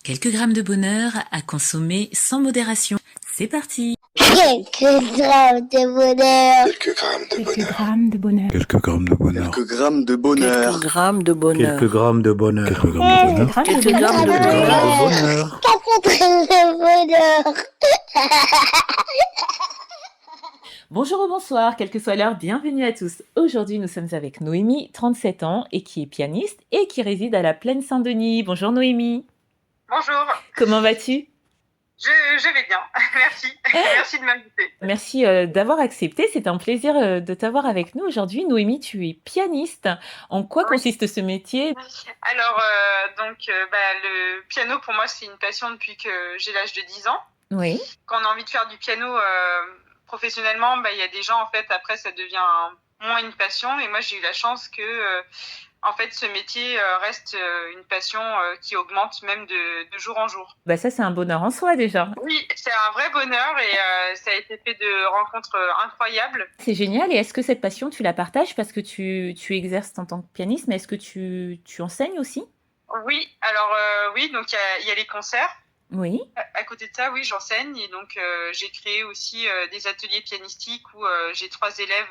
Quelques grammes de bonheur à consommer sans modération. C'est parti. Quelques grammes de bonheur. Quelques grammes de bonheur. Quelques grammes de bonheur. Quelques grammes de bonheur. Quelques grammes de bonheur. Quelques grammes de bonheur. Quelques grammes de bonheur. Quelques grammes de bonheur. bonheur. Bonjour ou bonsoir, quelle que soit l'heure, bienvenue à tous. Aujourd'hui, nous sommes avec Noémie, 37 ans, et qui est pianiste et qui réside à la Plaine Saint-Denis. Bonjour Noémie. Bonjour, Comment vas-tu ? je vais bien, merci. Merci de m'inviter. Merci d'avoir accepté, c'est un plaisir de t'avoir avec nous aujourd'hui. Noémie, tu es pianiste. En quoi consiste ce métier ? Alors, le piano, pour moi, c'est une passion depuis que j'ai l'âge de 10 ans. Oui. Quand on a envie de faire du piano professionnellement, il y a des gens, en fait, après, ça devient moins une passion. Et moi, j'ai eu la chance que... en fait, ce métier reste une passion qui augmente même de jour en jour. Ça, c'est un bonheur en soi déjà. Oui, c'est un vrai bonheur et ça a été fait de rencontres incroyables. C'est génial. Et est-ce que cette passion, tu la partages parce que tu exerces en tant que pianiste, mais est-ce que tu enseignes aussi ? Oui, alors oui, donc il y a les concerts. Oui. À côté de ça, oui, j'enseigne et donc j'ai créé aussi des ateliers pianistiques où j'ai trois élèves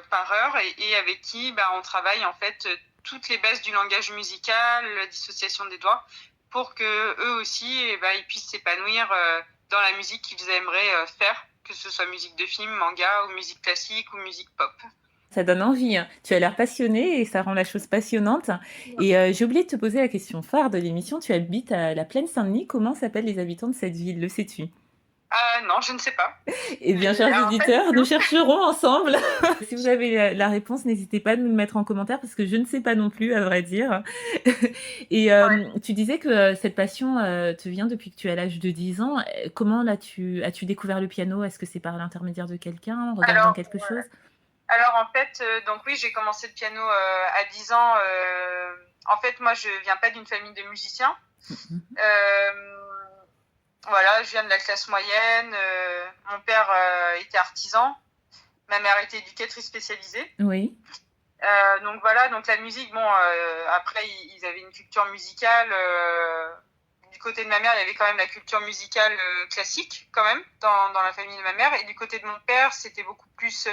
par heure et avec qui on travaille en fait toutes les bases du langage musical, la dissociation des doigts, pour que eux aussi ils puissent s'épanouir dans la musique qu'ils aimeraient faire, que ce soit musique de film, manga ou musique classique ou musique pop. Ça donne envie, hein. Tu as l'air passionnée et ça rend la chose passionnante. Et j'ai oublié de te poser la question phare de l'émission. Tu habites à la Plaine Saint-Denis. Comment s'appellent les habitants de cette ville ? Le sais-tu ? Non, je ne sais pas. Eh bien, chers auditeurs, nous chercherons ensemble. Si vous avez la réponse, n'hésitez pas à nous le mettre en commentaire parce que je ne sais pas non plus, à vrai dire. Et tu disais que cette passion te vient depuis que tu as l'âge de 10 ans. Comment as-tu découvert le piano ? Est-ce que c'est par l'intermédiaire de quelqu'un, en regardant quelque chose ? Alors en fait, donc oui, j'ai commencé le piano à 10 ans. En fait, moi, je viens pas d'une famille de musiciens. Voilà, je viens de la classe moyenne. Mon père était artisan. Ma mère était éducatrice spécialisée. Oui. Donc voilà, donc la musique, après, ils avaient une culture musicale. Du côté de ma mère, il y avait quand même la culture musicale classique, quand même, dans la famille de ma mère. Et du côté de mon père, c'était beaucoup plus,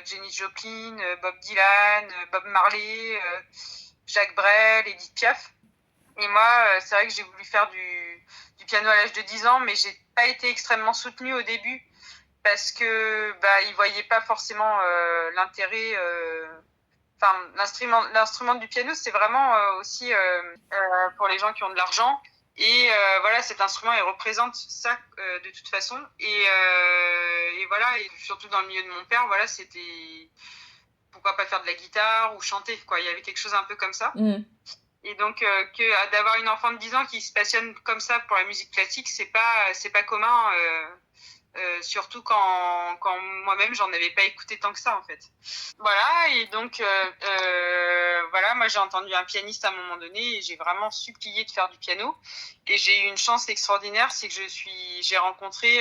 Janis Joplin, Bob Dylan, Bob Marley, Jacques Brel, Edith Piaf. Et moi, c'est vrai que j'ai voulu faire du piano à l'âge de 10 ans, mais j'ai pas été extrêmement soutenue au début parce que ils voyaient pas forcément l'intérêt. L'instrument du piano, c'est vraiment aussi pour les gens qui ont de l'argent. Et cet instrument, il représente ça de toute façon. Et voilà, et surtout dans le milieu de mon père, voilà, c'était pourquoi pas faire de la guitare ou chanter, quoi. Il y avait quelque chose un peu comme ça. Et donc d'avoir une enfant de 10 ans qui se passionne comme ça pour la musique classique, c'est pas commun. Surtout quand moi-même j'en avais pas écouté tant que ça en fait. Voilà, et donc moi j'ai entendu un pianiste à un moment donné et j'ai vraiment supplié de faire du piano et j'ai eu une chance extraordinaire, c'est que j'ai rencontré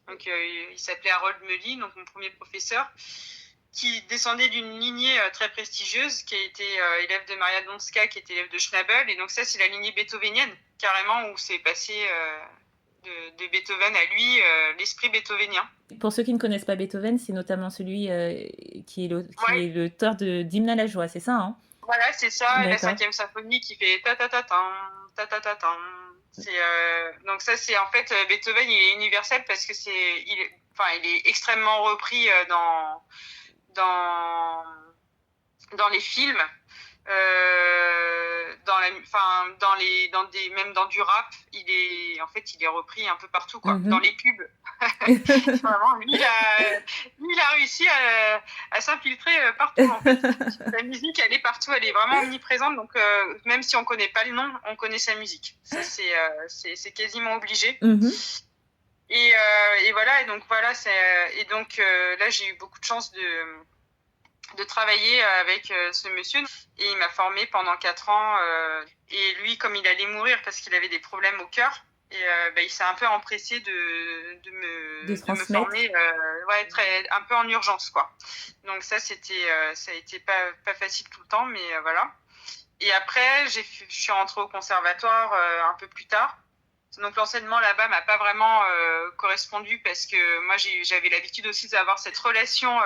il s'appelait Harold Melly, donc mon premier professeur, qui descendait d'une lignée très prestigieuse, qui a été élève de Maria Donska, qui était élève de Schnabel, et donc ça c'est la lignée beethovenienne carrément, où c'est passé de Beethoven à lui, l'esprit beethovenien. Pour ceux qui ne connaissent pas Beethoven, c'est notamment celui qui est l'auteur d'Hymne à la joie, c'est ça, hein ? Voilà, c'est ça. D'accord. La 5e symphonie qui fait ta-ta-ta-tam, ta-ta-ta-tam. Donc ça, c'est en fait, Beethoven, il est universel parce que il est extrêmement repris dans les films. Même dans du rap, il est repris un peu partout, quoi. Dans les pubs. Vraiment, lui, il a réussi à s'infiltrer partout, en fait. La musique, elle est partout, elle est vraiment omniprésente, donc même si on connaît pas le nom, on connaît sa musique. Ça, c'est quasiment obligé. Et voilà, et donc voilà, là j'ai eu beaucoup de chance de travailler avec ce monsieur, et il m'a formée pendant 4 ans, et lui, comme il allait mourir parce qu'il avait des problèmes au cœur, et il s'est un peu empressé de me former un peu en urgence, quoi. Donc ça a été pas facile tout le temps, mais voilà. Et après, je suis rentrée au conservatoire un peu plus tard. Donc l'enseignement là-bas m'a pas vraiment correspondu parce que moi j'avais l'habitude aussi d'avoir cette relation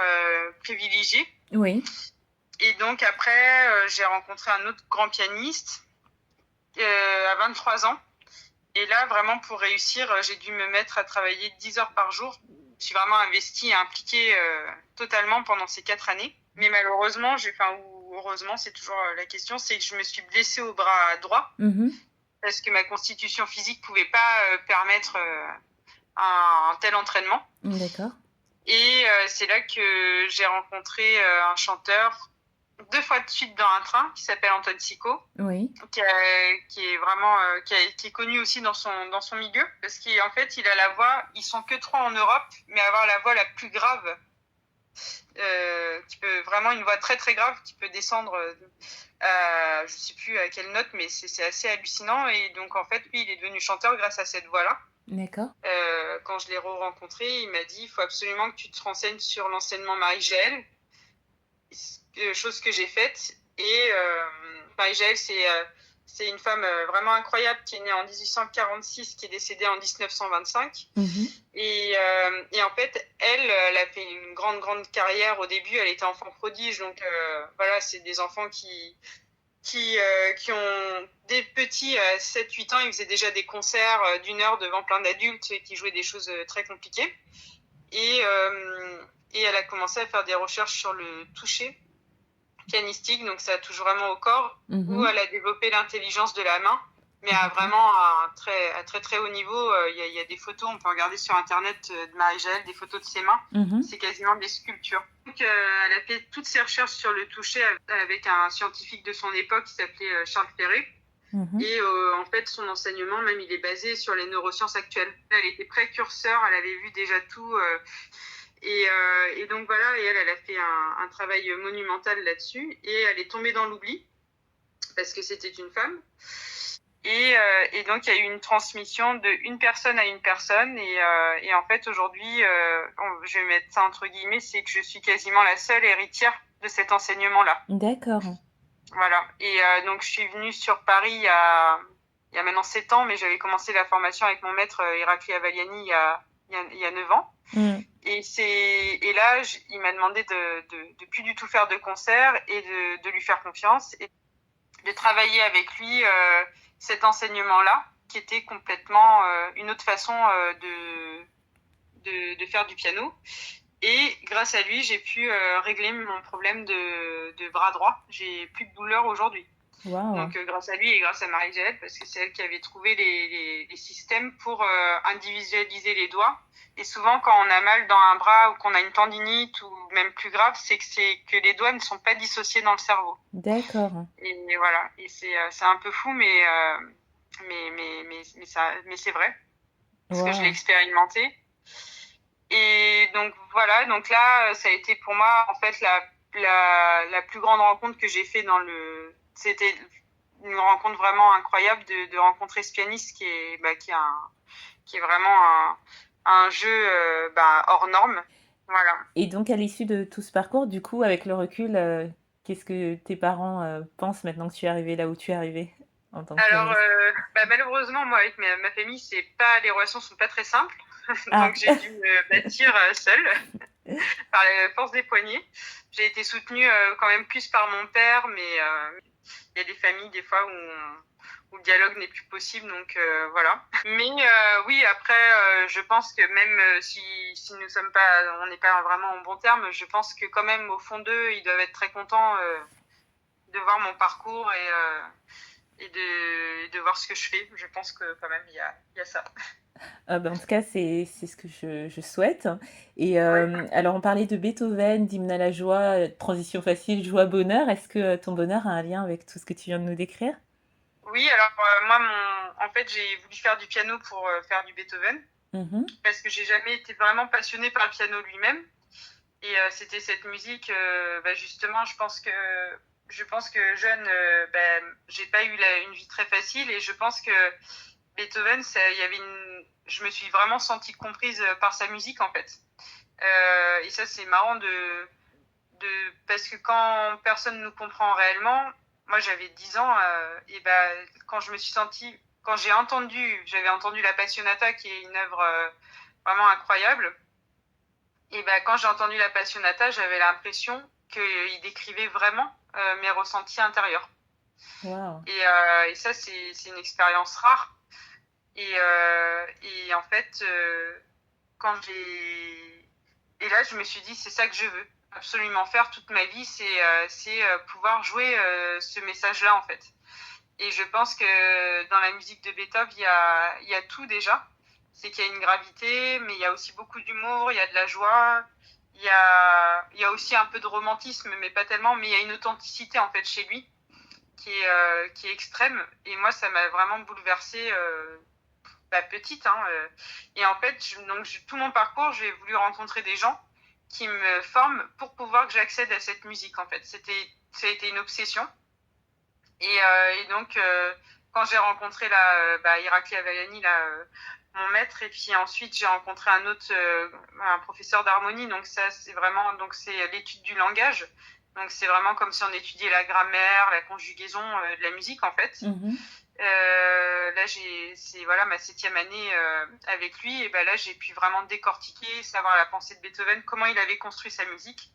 privilégiée. Oui. Et donc après, j'ai rencontré un autre grand pianiste à 23 ans. Et là, vraiment, pour réussir, j'ai dû me mettre à travailler 10 heures par jour. Je suis vraiment investie et impliquée totalement pendant ces 4 années. Mais malheureusement, ou heureusement, c'est toujours la question, c'est que je me suis blessée au bras droit parce que ma constitution physique pouvait pas permettre un tel entraînement. D'accord. Et c'est là que j'ai rencontré un chanteur 2 fois de suite dans un train qui s'appelle Antoine Sicot, qui est vraiment qui est connu aussi dans son milieu parce qu'en fait il a la voix, ils sont que 3 en Europe, mais avoir la voix la plus grave, qui peut vraiment une voix très très grave qui peut descendre je sais plus à quelle note, mais c'est assez hallucinant. Et donc en fait lui il est devenu chanteur grâce à cette voix là. D'accord. Quand je l'ai rencontré, il m'a dit il faut absolument que tu te renseignes sur l'enseignement Marie-Jaël, chose que j'ai faite. Et Marie-Jaël, c'est une femme vraiment incroyable qui est née en 1846, qui est décédée en 1925. Et en fait, elle a fait une grande carrière. Au début, elle était enfant prodige. Donc voilà, c'est des enfants qui ont des petits à 7-8 ans, ils faisaient déjà des concerts d'1 heure devant plein d'adultes qui jouaient des choses très compliquées. Et elle a commencé à faire des recherches sur le toucher pianistique, donc ça touche vraiment au corps, où elle a développé l'intelligence de la main, mais vraiment à très très haut niveau. Il y a des photos, on peut regarder sur internet de Marie-Jaël, des photos de ses mains, c'est quasiment des sculptures. Donc elle a fait toutes ses recherches sur le toucher avec un scientifique de son époque qui s'appelait Charles Ferré. Et en fait son enseignement même il est basé sur les neurosciences actuelles. Elle était précurseur, elle avait vu déjà tout. Et donc voilà, et elle a fait un travail monumental là-dessus, et elle est tombée dans l'oubli parce que c'était une femme. Et donc il y a eu une transmission d'une personne à une personne, et en fait aujourd'hui, je vais mettre ça entre guillemets, c'est que je suis quasiment la seule héritière de cet enseignement-là. D'accord. Voilà. Et donc je suis venue sur Paris il y a maintenant 7 ans, mais j'avais commencé la formation avec mon maître Irakli Avaliani il y a 9 ans. Et là, il m'a demandé de plus du tout faire de concert et de lui faire confiance et de travailler avec lui cet enseignement-là, qui était complètement une autre façon de faire du piano. Et grâce à lui, j'ai pu régler mon problème de bras droit. J'ai plus de douleur aujourd'hui. Wow. Donc grâce à lui et grâce à Marie-Jaël, parce que c'est elle qui avait trouvé les systèmes pour individualiser les doigts. Et souvent quand on a mal dans un bras ou qu'on a une tendinite ou même plus grave, c'est que les doigts ne sont pas dissociés dans le cerveau. D'accord. Et voilà, et c'est un peu fou, mais c'est vrai, parce que je l'ai expérimenté. Et donc voilà, donc là ça a été pour moi en fait la plus grande rencontre que j'ai fait c'était une rencontre vraiment incroyable de rencontrer ce pianiste qui est vraiment un jeu hors norme. Voilà. Et donc à l'issue de tout ce parcours, du coup, avec le recul, qu'est-ce que tes parents pensent maintenant que tu es arrivée là où tu es arrivée en tant que Alors malheureusement moi avec ma famille, les relations sont pas très simples. Donc j'ai dû me bâtir seule par la force des poignets. J'ai été soutenue quand même plus par mon père, mais il y a des familles des fois où le dialogue n'est plus possible, donc voilà. Mais oui, après, je pense que même si nous sommes pas, on n'est pas vraiment en bon terme, je pense que quand même au fond d'eux, ils doivent être très contents de voir mon parcours et de voir ce que je fais. Je pense que quand même il y a ça. En tout cas, c'est ce que je souhaite. Et alors, on parlait de Beethoven, d'hymne à la joie, transition facile, joie, bonheur. Est-ce que ton bonheur a un lien avec tout ce que tu viens de nous décrire ? Oui, alors moi, en fait, j'ai voulu faire du piano pour faire du Beethoven, parce que j'ai jamais été vraiment passionnée par le piano lui-même. Et c'était cette musique, justement, je pense que jeune, j'ai pas eu une vie très facile, et je pense que Beethoven, je me suis vraiment sentie comprise par sa musique en fait. Et ça c'est marrant parce que quand personne nous comprend réellement, moi j'avais 10 ans, et quand j'avais entendu La Passionata, qui est une œuvre vraiment incroyable, et quand j'ai entendu La Passionata, j'avais l'impression qu'il décrivait vraiment mes ressentis intérieurs. Wow. Et ça, c'est une expérience rare. Et en fait, et là, je me suis dit, c'est ça que je veux absolument faire toute ma vie, c'est pouvoir jouer ce message-là, en fait. Et je pense que dans la musique de Beethoven, il y a tout déjà. C'est qu'il y a une gravité, mais il y a aussi beaucoup d'humour, il y a de la joie, il y a aussi un peu de romantisme, mais pas tellement, mais il y a une authenticité, en fait, chez lui, qui est extrême. Et moi, ça m'a vraiment bouleversée petite. Et en fait, tout mon parcours, j'ai voulu rencontrer des gens qui me forment pour pouvoir que j'accède à cette musique, en fait. Ça a été une obsession. Et donc, quand j'ai rencontré Irakli Havayani, mon maître, et puis ensuite j'ai rencontré un professeur d'harmonie. Donc ça, c'est l'étude du langage. Donc c'est vraiment comme si on étudiait la grammaire, la conjugaison de la musique, en fait. Là, c'est ma 7e année avec lui, et là j'ai pu vraiment décortiquer, savoir la pensée de Beethoven, comment il avait construit sa musique.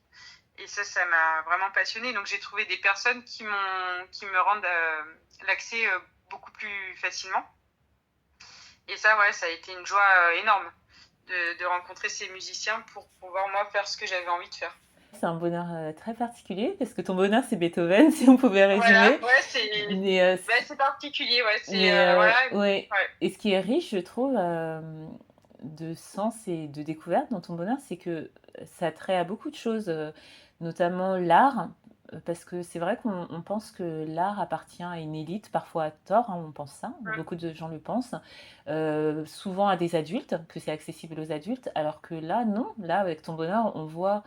Et ça m'a vraiment passionnée. Donc j'ai trouvé des personnes qui me rendent l'accès beaucoup plus facilement. Et ça, ça a été une joie énorme de rencontrer ces musiciens pour pouvoir, moi, faire ce que j'avais envie de faire. C'est un bonheur très particulier, parce que ton bonheur, c'est Beethoven, si on pouvait résumer. Voilà, c'est particulier, ouais. Et ce qui est riche, je trouve, de sens et de découverte dans ton bonheur, c'est que ça a trait à beaucoup de choses, notamment l'art, parce que c'est vrai qu'on pense que l'art appartient à une élite, parfois à tort, on pense ça, beaucoup de gens le pensent, souvent à des adultes, que c'est accessible aux adultes, alors que là, non, là, avec ton bonheur, on voit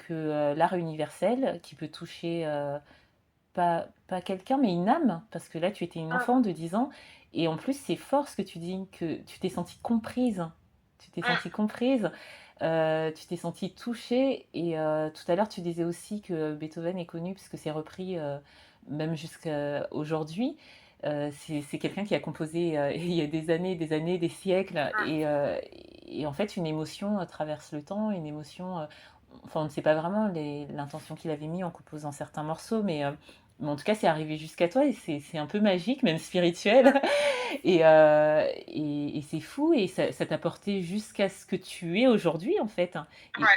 que l'art universel, qui peut toucher pas quelqu'un, mais une âme, parce que là, tu étais une enfant de 10 ans, et en plus, c'est fort ce que tu dis, que tu t'es sentie comprise, tu t'es sentie touchée, et tout à l'heure, tu disais aussi que Beethoven est connu, puisque c'est repris même jusqu'à aujourd'hui. C'est quelqu'un qui a composé il y a des années, des siècles, et en fait, une émotion traverse le temps, une émotion... on ne sait pas vraiment l'intention qu'il avait mis en composant certains morceaux, mais en tout cas, c'est arrivé jusqu'à toi, et c'est un peu magique, même spirituel. Et c'est fou, et ça t'a porté jusqu'à ce que tu es aujourd'hui, en fait.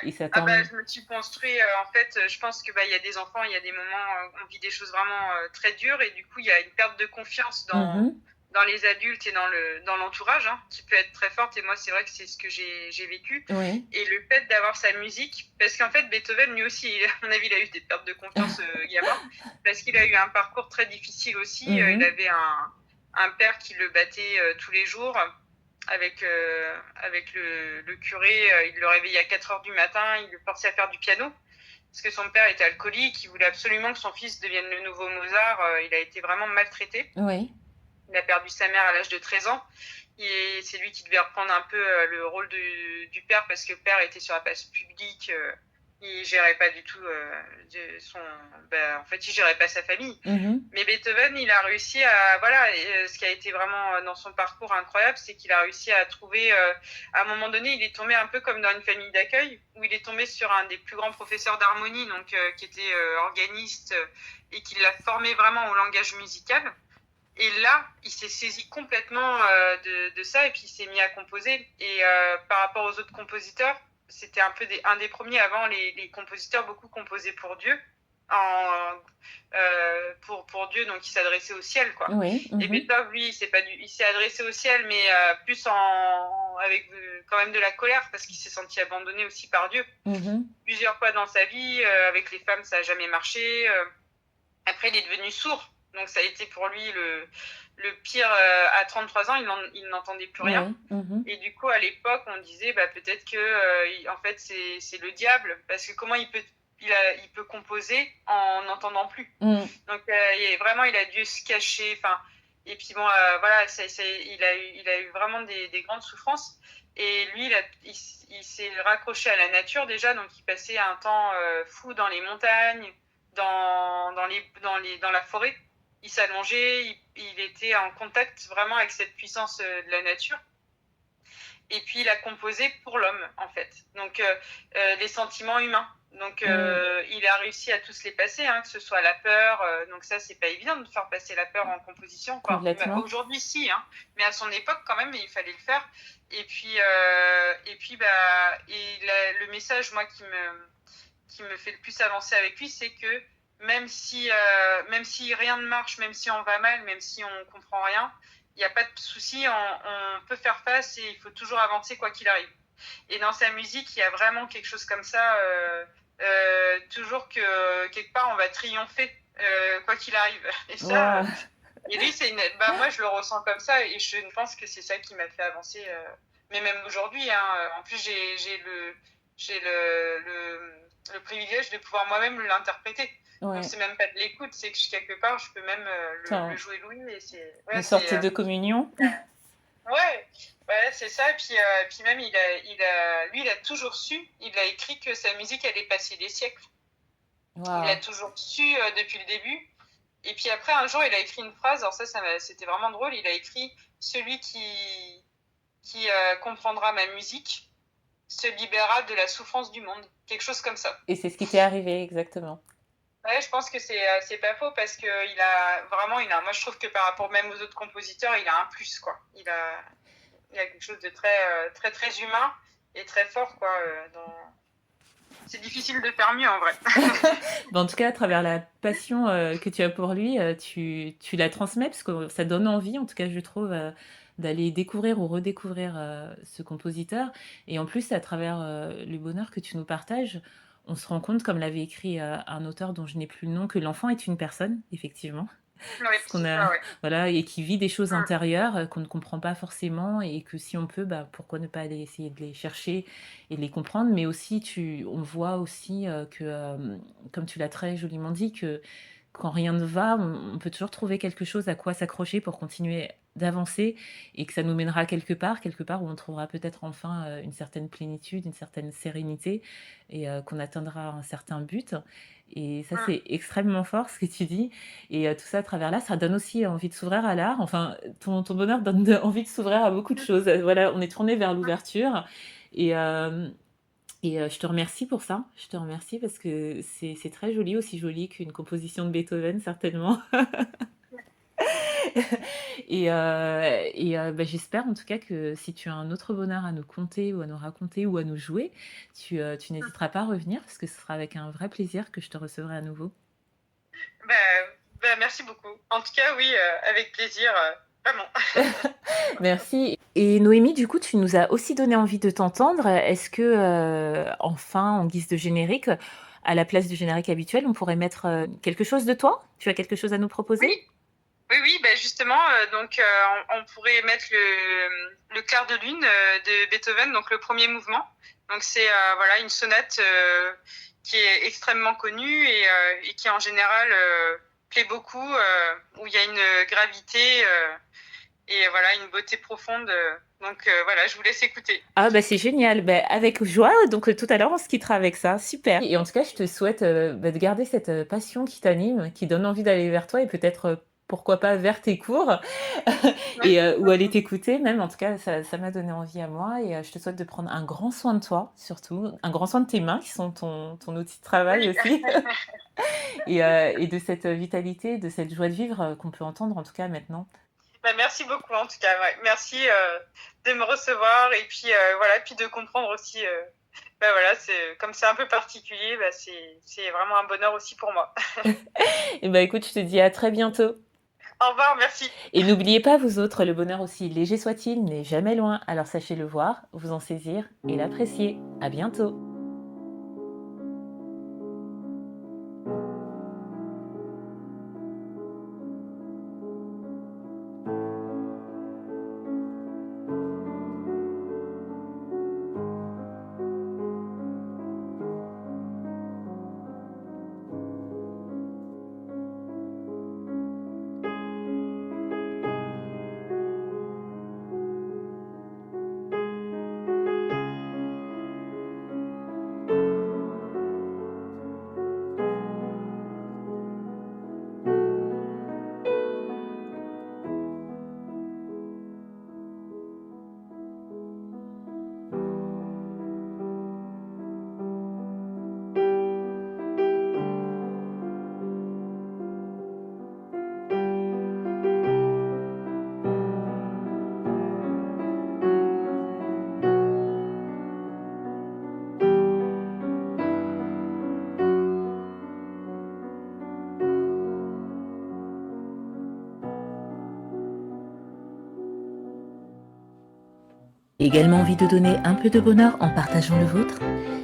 Et ça je me suis construit, en fait, je pense que y a des enfants, il y a des moments où on vit des choses vraiment très dures, et du coup, il y a une perte de confiance dans les adultes et dans l'entourage, qui peut être très forte. Et moi, c'est vrai que c'est ce que j'ai vécu. Oui. Et le fait d'avoir sa musique, parce qu'en fait, Beethoven, lui aussi, à mon avis, il a eu des pertes de confiance gamin, parce qu'il a eu un parcours très difficile aussi. Il avait un père qui le battait tous les jours avec le curé. Il le réveillait à 4h du matin, il le forçait à faire du piano, parce que son père était alcoolique, il voulait absolument que son fils devienne le nouveau Mozart. Il a été vraiment maltraité. Oui. Il a perdu sa mère à l'âge de 13 ans. Et c'est lui qui devait reprendre un peu le rôle du père, parce que le père était sur la place publique. Il gérait pas du tout en fait, il gérait pas sa famille. Mais Beethoven, il a réussi à... ce qui a été vraiment dans son parcours incroyable, c'est qu'il a réussi à trouver... à un moment donné, il est tombé un peu comme dans une famille d'accueil, où il est tombé sur un des plus grands professeurs d'harmonie, donc qui était organiste, et qui l'a formé vraiment au langage musical. Et là, il s'est saisi complètement de ça, et puis il s'est mis à composer. Et par rapport aux autres compositeurs, c'était un des premiers. Avant, les compositeurs, beaucoup composaient pour Dieu, pour Dieu, donc il s'adressait au ciel, quoi. Oui. Et Beethoven, lui, il s'est adressé au ciel, mais plus avec quand même de la colère, parce qu'il s'est senti abandonné aussi par Dieu. Plusieurs fois dans sa vie, avec les femmes, ça n'a jamais marché. Après, il est devenu sourd. Donc ça a été pour lui le pire. À 33 ans, il n'entendait plus rien. Et du coup, à l'époque, on disait peut-être que en fait c'est le diable, parce que comment il peut composer en n'entendant plus. Donc vraiment, il a dû se cacher. Et puis bon, il a eu vraiment des grandes souffrances. Et lui, il s'est raccroché à la nature déjà, donc il passait un temps fou dans les montagnes, dans la forêt. il s'allongeait, il était en contact vraiment avec cette puissance de la nature. Et puis il a composé pour l'homme en fait, donc les sentiments humains. Donc il a réussi à tous les passer, hein, que ce soit la peur. Donc ça, c'est pas évident de faire passer la peur en composition. Aujourd'hui, si, hein, mais à son époque quand même, il fallait le faire. Et puis le message, moi, qui me fait le plus avancer avec lui, c'est que même si rien ne marche, même si on va mal, même si on comprend rien, il n'y a pas de souci, on peut faire face et il faut toujours avancer quoi qu'il arrive. Et dans sa musique, il y a vraiment quelque chose comme ça, toujours que quelque part on va triompher quoi qu'il arrive. Et ça, et lui, moi je le ressens comme ça et je pense que c'est ça qui m'a fait avancer. Mais même aujourd'hui, hein, en plus j'ai le privilège de pouvoir moi-même l'interpréter. Ouais. Donc c'est même pas de l'écoute, c'est que quelque part je peux même le jouer lui. Et c'est une sorte de communion. Ouais, c'est ça. Et puis même lui il a toujours su, il a écrit que sa musique allait passer des siècles. Wow. Il a toujours su depuis le début. Et puis après un jour il a écrit une phrase, alors ça c'était vraiment drôle, il a écrit « Celui qui comprendra ma musique se libérera de la souffrance du monde », quelque chose comme ça. Et c'est ce qui t'est arrivé exactement. Ouais, je pense que c'est pas faux parce que moi je trouve que par rapport même aux autres compositeurs, il a un plus quoi. Il a quelque chose de très très très humain et très fort quoi. C'est difficile de faire mieux en vrai. En tout cas, à travers la passion que tu as pour lui, tu la transmets parce que ça donne envie, en tout cas je trouve, d'aller découvrir ou redécouvrir ce compositeur. Et en plus, à travers le bonheur que tu nous partages, on se rend compte, comme l'avait écrit un auteur dont je n'ai plus le nom, que l'enfant est une personne, effectivement. Oui, voilà, et qui vit des choses intérieures qu'on ne comprend pas forcément et que si on peut, pourquoi ne pas aller essayer de les chercher et de les comprendre. Mais aussi, on voit aussi que, comme tu l'as très joliment dit, que quand rien ne va, on peut toujours trouver quelque chose à quoi s'accrocher pour continuer d'avancer et que ça nous mènera quelque part où on trouvera peut-être enfin une certaine plénitude, une certaine sérénité et qu'on atteindra un certain but. Et ça, c'est extrêmement fort ce que tu dis. Et tout ça à travers là, ça donne aussi envie de s'ouvrir à l'art. Enfin, ton bonheur donne envie de s'ouvrir à beaucoup de choses. Voilà, on est tourné vers l'ouverture. Et je te remercie pour ça. Je te remercie parce que c'est très joli, aussi joli qu'une composition de Beethoven, certainement. J'espère en tout cas que si tu as un autre bonheur à nous conter ou à nous raconter ou à nous jouer, tu n'hésiteras pas à revenir parce que ce sera avec un vrai plaisir que je te recevrai à nouveau. Merci beaucoup. En tout cas, oui, avec plaisir. Vraiment. Merci. Et Noémie, du coup, tu nous as aussi donné envie de t'entendre. Est-ce que, enfin, en guise de générique, à la place du générique habituel, on pourrait mettre quelque chose de toi? Tu as quelque chose à nous proposer? Oui, justement, on pourrait mettre le clair de lune de Beethoven, donc le premier mouvement. Donc c'est une sonate qui est extrêmement connue et qui en général plaît beaucoup, où il y a une gravité et une beauté profonde. Donc je vous laisse écouter. Ah c'est génial, avec joie. Donc tout à l'heure on se quittera avec ça, super. Et en tout cas je te souhaite de garder cette passion qui t'anime, qui donne envie d'aller vers toi et peut-être pourquoi pas vers tes cours ou aller t'écouter même. En tout cas ça m'a donné envie à moi et je te souhaite de prendre un grand soin de toi, surtout un grand soin de tes mains qui sont ton outil de travail aussi. et de cette vitalité, de cette joie de vivre qu'on peut entendre en tout cas maintenant. Merci beaucoup en tout cas, merci de me recevoir et puis puis de comprendre aussi. Comme c'est un peu particulier, c'est vraiment un bonheur aussi pour moi. Et écoute, je te dis à très bientôt. Au revoir, merci. Et n'oubliez pas, vous autres, le bonheur aussi léger soit-il n'est jamais loin. Alors sachez le voir, vous en saisir et l'apprécier. À bientôt. Également envie de donner un peu de bonheur en partageant le vôtre?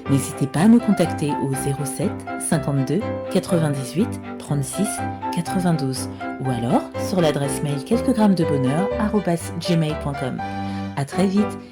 N'hésitez pas à me contacter au 07 52 98 36 92 ou alors sur l'adresse mail quelquesgrammesdebonheur@gmail.com. À très vite